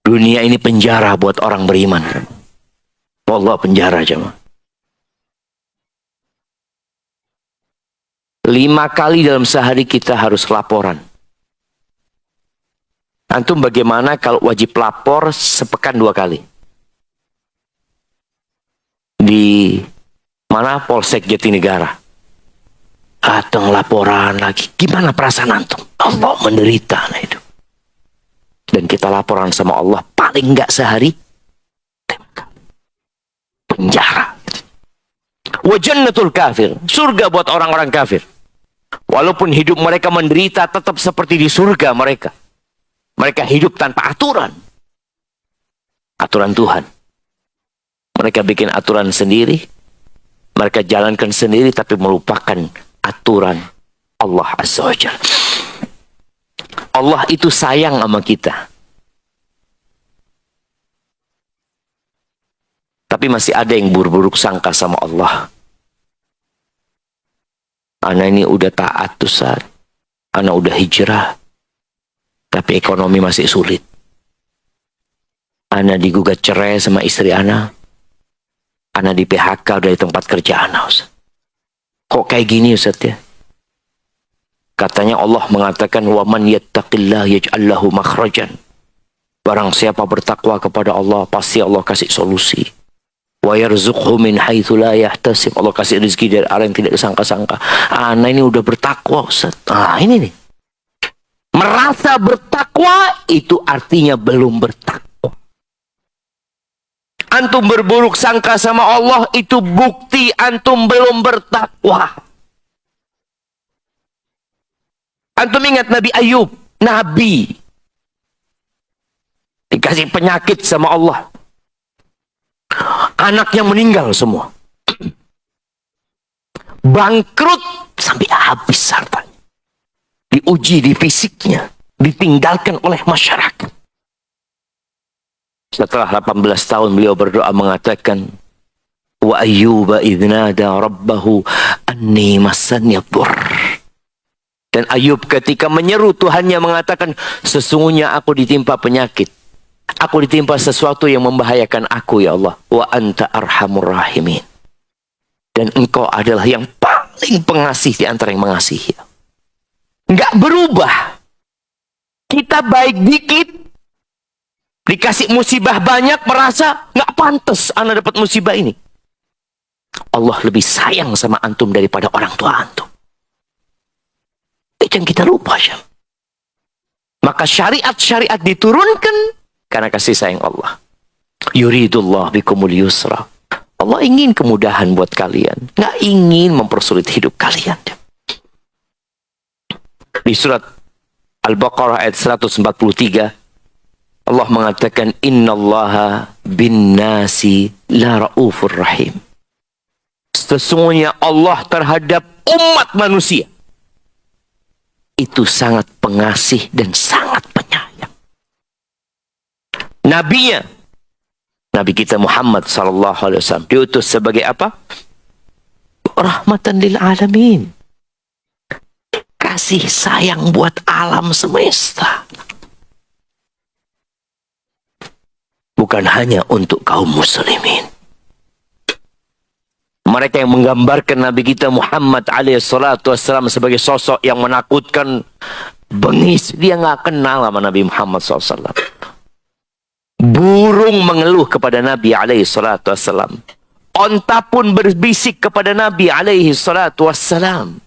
Dunia ini penjara buat orang beriman. Allah penjara jemaah. 5 kali dalam sehari kita harus laporan. Antum bagaimana kalau wajib lapor sepekan 2 kali? Di mana? Polsek Jatinegara. Datang laporan lagi. Gimana perasaan antum? Allah menderita. Nah itu. Dan kita laporan sama Allah paling enggak sehari penjara. Wa jannatul kafir. Surga buat orang-orang kafir. Walaupun hidup mereka menderita, tetap seperti di surga mereka. Mereka hidup tanpa aturan. Aturan Tuhan. Mereka bikin aturan sendiri. Mereka jalankan sendiri, tapi melupakan aturan Allah Azza wa Jalla. Allah itu sayang sama kita. Tapi masih ada yang buruk sangka sama Allah. Ana ini udah taat Ustaz. Ana udah hijrah. Tapi ekonomi masih sulit. Ana digugat cerai sama istri Ana. Ana di PHK dari tempat kerja Ana Ustaz. Kok kayak gini Ustaz ya? Katanya Allah mengatakan wa man yattaqillah yaj'al lahu makhrajan. Barang siapa bertakwa kepada Allah, pasti Allah kasih solusi. Wa yarzuqhu min haitsu la yahtasib. Allah kasih rezeki dari arah yang tidak disangka-sangka. Ana ini udah bertakwa Ustaz. Ini nih. Merasa bertakwa itu artinya belum bertakwa. Antum berburuk sangka sama Allah itu bukti antum belum bertakwa. Antum ingat Nabi Ayub, Nabi dikasih penyakit sama Allah. Anaknya meninggal semua. Bangkrut sampai habis hartanya. Diuji di fisiknya. Ditinggalkan oleh masyarakat. Setelah 18 tahun beliau berdoa mengatakan, Wa ayyuba idnada rabbahu anni massani dhurr. Dan Ayub ketika menyeru Tuhannya mengatakan, sesungguhnya aku ditimpa penyakit. Aku ditimpa sesuatu yang membahayakan aku ya Allah. Wa anta arhamur rahimin. Dan engkau adalah yang paling pengasih di antara yang mengasihi. Enggak berubah. Kita baik dikit. Dikasih musibah banyak merasa enggak pantas ana dapat musibah ini. Allah lebih sayang sama antum daripada orang tua antum. Itu yang kita lupa ya. Maka syariat-syariat diturunkan karena kasih sayang Allah. Yuridullah bikumul yusra. Allah ingin kemudahan buat kalian. Nggak ingin mempersulit hidup kalian. Di surat Al-Baqarah ayat 143. Allah mengatakan innallaha bin nasi la raufur rahim. Sesungguhnya Allah terhadap umat manusia itu sangat pengasih dan sangat penyayang. Nabinya, Nabi kita Muhammad SAW diutus sebagai apa? Rahmatan lil alamin. Kasih sayang buat alam semesta. Bukan hanya untuk kaum muslimin. Mereka yang menggambarkan Nabi kita Muhammad SAW sebagai sosok yang menakutkan, bengis, dia nggak kenal sama Nabi Muhammad SAW. Burung mengeluh kepada Nabi SAW. Onta pun berbisik kepada Nabi SAW.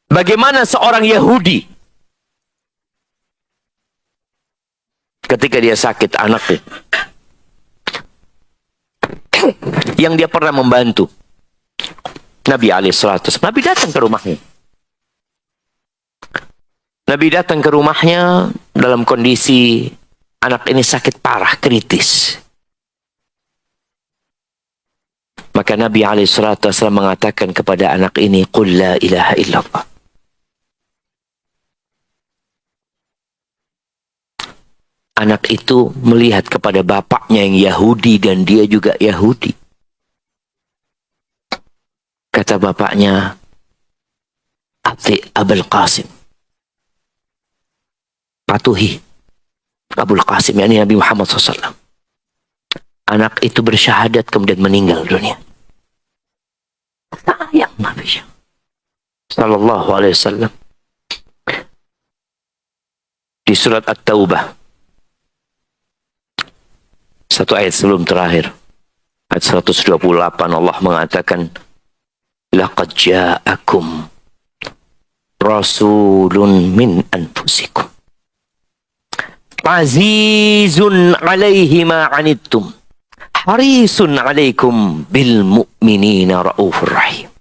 Bagaimana seorang Yahudi ketika dia sakit anaknya, yang dia pernah membantu Nabi SAW. Nabi datang ke rumahnya. Nabi datang ke rumahnya dalam kondisi anak ini sakit parah, kritis. Maka Nabi SAW mengatakan kepada anak ini, Qul la ilaha illallah. Anak itu melihat kepada bapaknya yang Yahudi dan dia juga Yahudi. Kata bapaknya, Ati Abul Qasim. Patuhi Abul Qasim, yakni Nabi Muhammad SAW. Anak itu bersyahadat kemudian meninggal dunia. Sayang Nabi sallallahu alaihi wasallam. Di surat At-Taubah, satu ayat sebelum terakhir, ayat 128, Allah mengatakan, laqad ja'akum rasulun min anfusikum azizun alaihi ma anittum harisun alaikum bil mu'minina raufur rahim.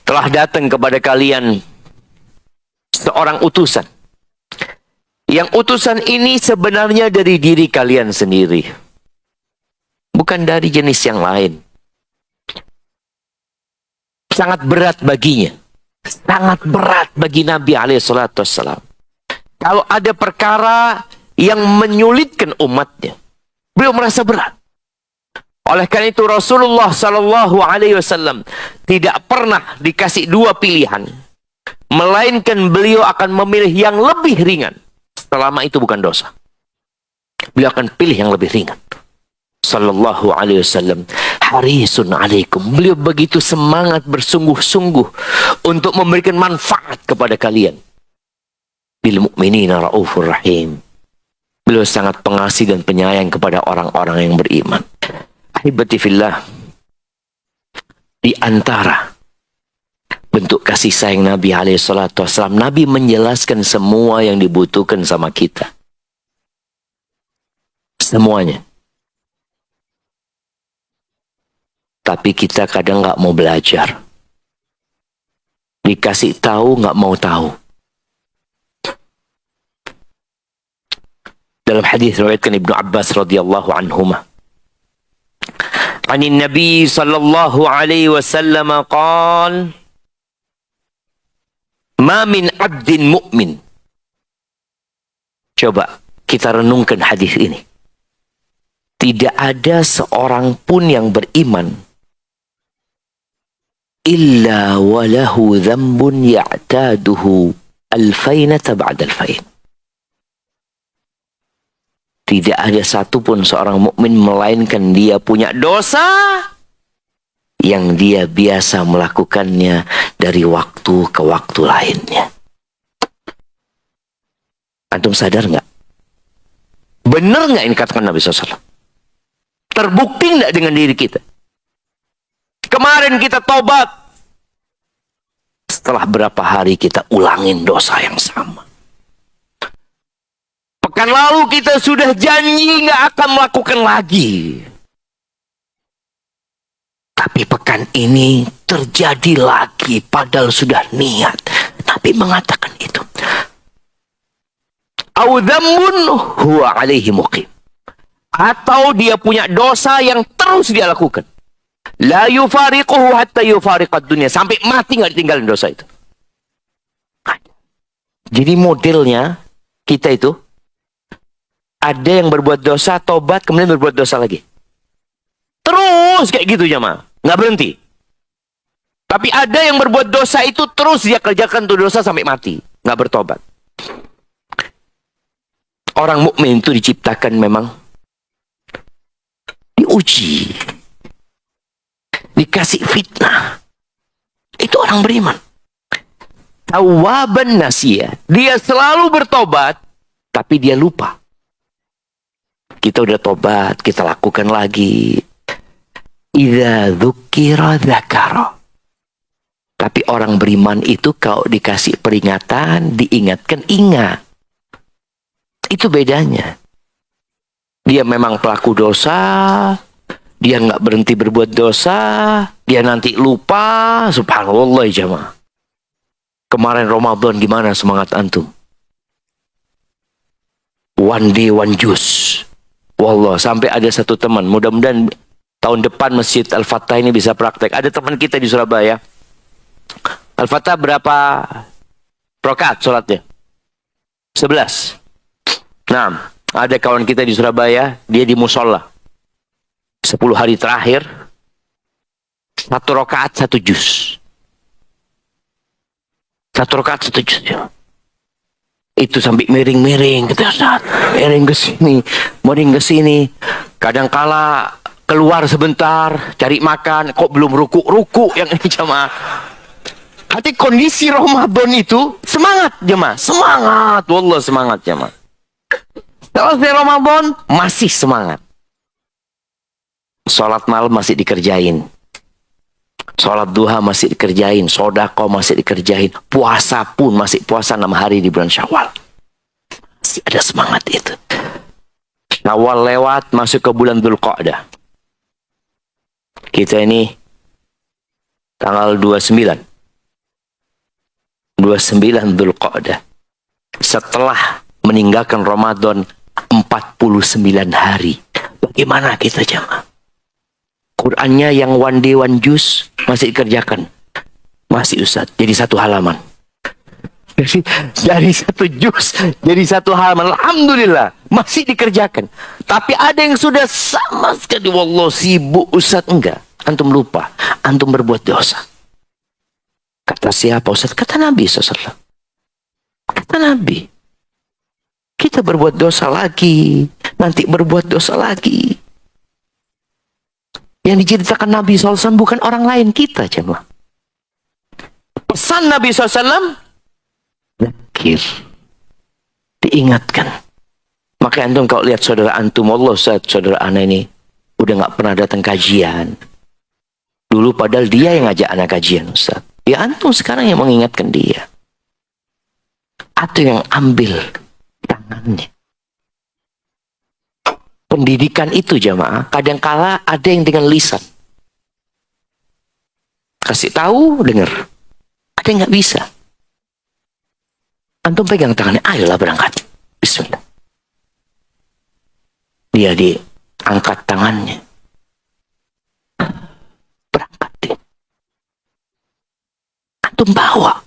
Telah datang kepada kalian seorang utusan. Yang utusan ini sebenarnya dari diri kalian sendiri, bukan dari jenis yang lain. Sangat berat baginya, sangat berat bagi Nabi SAW. Kalau ada perkara yang menyulitkan umatnya, beliau merasa berat. Oleh karena itu Rasulullah SAW tidak pernah dikasih dua pilihan, melainkan beliau akan memilih yang lebih ringan. Selama itu bukan dosa, beliau akan pilih yang lebih ringan. Sallallahu alaihi wasallam, harisun alaikum. Beliau begitu semangat, bersungguh-sungguh untuk memberikan manfaat kepada kalian. Bil mu'minina raufur rahim. Beliau sangat pengasih dan penyayang kepada orang-orang yang beriman. Ahibati fillah, di antara bentuk kasih sayang Nabi SAW, Nabi menjelaskan semua yang dibutuhkan sama kita. Semuanya. Tapi kita kadang nggak mau belajar. Dikasih tahu nggak mau tahu. Dalam hadis riwayatkan Ibnu Abbas radhiyallahu anhuma, Anin Nabi sallallahu alaihi wasallam qala, ma min abdin mu'min. Coba kita renungkan hadis ini. Tidak ada seorang pun yang beriman illa walahu dzambun ya'taduhu alfainata ba'da alfain. Tidak ada satupun seorang mukmin melainkan dia punya dosa yang dia biasa melakukannya dari waktu ke waktu lainnya. Antum sadar nggak? Benar nggak ini katakan Nabi SAW? Terbukti nggak dengan diri kita? Kemarin kita tobat, setelah berapa hari kita ulangin dosa yang sama. Pekan lalu kita sudah janji nggak akan melakukan lagi. Tapi pekan ini terjadi lagi, padahal sudah niat. Nabi mengatakan itu. Au dzambun huwa alaihi muqim. Atau dia punya dosa yang terus dia lakukan. La yufariquhu hatta yufariqad dunya. Sampai mati nggak ditinggalin dosa itu. Jadi modelnya kita itu, ada yang berbuat dosa, tobat, kemudian berbuat dosa lagi. Terus kayak gitu jemaah. Nggak berhenti. Tapi ada yang berbuat dosa itu terus dia kerjakan tuh dosa sampai mati. Nggak bertobat. Orang mukmin itu diciptakan memang diuji. Dikasih fitnah. Itu orang beriman. Tawwaban nasiyah. Dia selalu bertobat, tapi dia lupa. Kita udah tobat, kita lakukan lagi. Idza dzukira dzakara. Tapi orang beriman itu kalau dikasih peringatan, diingatkan, ingat. Itu bedanya. Dia memang pelaku dosa, dia nggak berhenti berbuat dosa, dia nanti lupa. Subhanallah jamaah. Kemarin Ramadan gimana semangat antum? One day, one juice. Wallah, sampai ada satu teman, mudah-mudahan tahun depan Masjid Al-Fatah ini bisa praktek. Ada teman kita di Surabaya. Al-Fatah berapa rakaat sholatnya? 11. Nah, ada kawan kita di Surabaya, dia di musola. 10 hari terakhir, 1 rakaat 1 juz. 1 rakaat 1 juz. Itu sampai miring-miring, kata Ustaz. Miring ke sini. Kadangkala keluar sebentar, cari makan, kok belum ruku yang ini jemaah. Hati kondisi Ramadan itu semangat jemaah, semangat, wallah semangat jemaah. Kalau di Ramadan masih semangat. Sholat malam masih dikerjain. Sholat duha masih dikerjain. Sodako masih dikerjain. Puasa pun masih puasa 6 hari di bulan Syawal. Masih ada semangat itu. Syawal lewat, masuk ke bulan Dzulqa'dah. Kita ini tanggal 29 Dzulqa'dah. Setelah meninggalkan Ramadan 49 hari. Bagaimana kita jamaah? Qurannya yang one day one juz masih dikerjakan. Masih Ustaz, jadi 1 halaman. Dari 1 juz, jadi 1 halaman. Alhamdulillah, masih dikerjakan. Tapi ada yang sudah sama sekali, wallah sibuk Ustaz. Enggak, antum lupa, antum berbuat dosa. Kata siapa Ustaz? Kata Nabi SAW. Kata Nabi. Kita berbuat dosa lagi, nanti berbuat dosa lagi. Yang diceritakan Nabi SAW bukan orang lain, kita jemaah. Pesan Nabi SAW, zakir, diingatkan. Maka antum kalau lihat saudara antum, Allah Ustaz, saudara ana ini udah gak pernah datang kajian. Dulu padahal dia yang ngajak anak kajian Ustaz. Ya antum sekarang yang mengingatkan dia. Atau yang ambil tangannya. Pendidikan itu jamaah, kadangkala ada yang dengan lisan. Kasih tahu, dengar. Ada yang nggak bisa. Antum pegang tangannya, ayolah berangkat. Bismillah. Dia diangkat tangannya. Berangkat deh. Antum bawa.